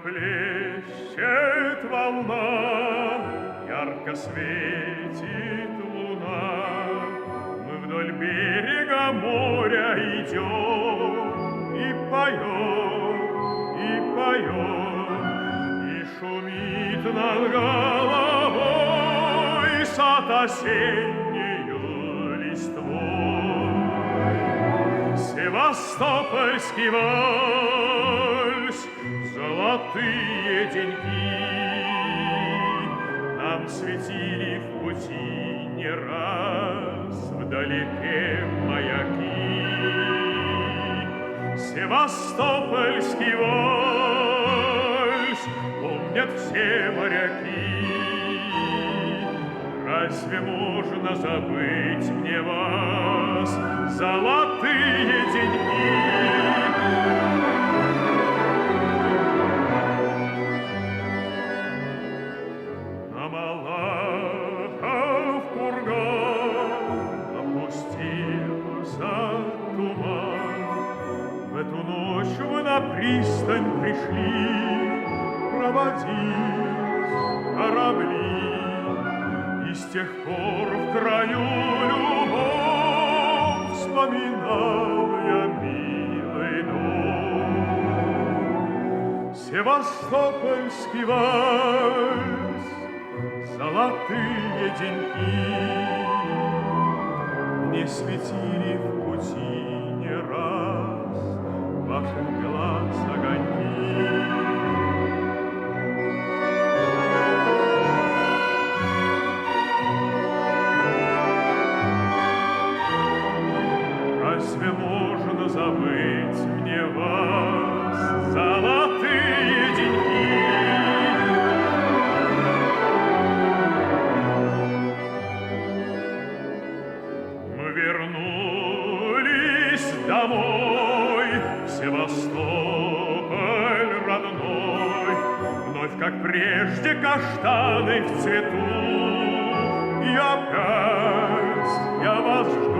плещет волна, ярко светит луна. Мы вдоль берега моря идем и поем, и шумит над головой сад осеннею листвой. Севастопольский вальс, золотые деньги нам светили в пути не раз, вдалеке маяки. Севастопольский вальс помнят все моряки. Разве можно забыть мне вас, золотые деньги? На Малахов курган опустился туман. В эту ночь вы на пристань пришли проводить корабли. И с тех пор в краю любовь вспоминал я милый дом. Севастопольский вальс, золотые деньги мне светили в пути не раз ваших глаз огоньки. Разве можно забыть мне вас, золотые деньги? Мы вернулись домой, в Севастополь родной, вновь, как прежде, каштаны в цвету, и опять я вас жду.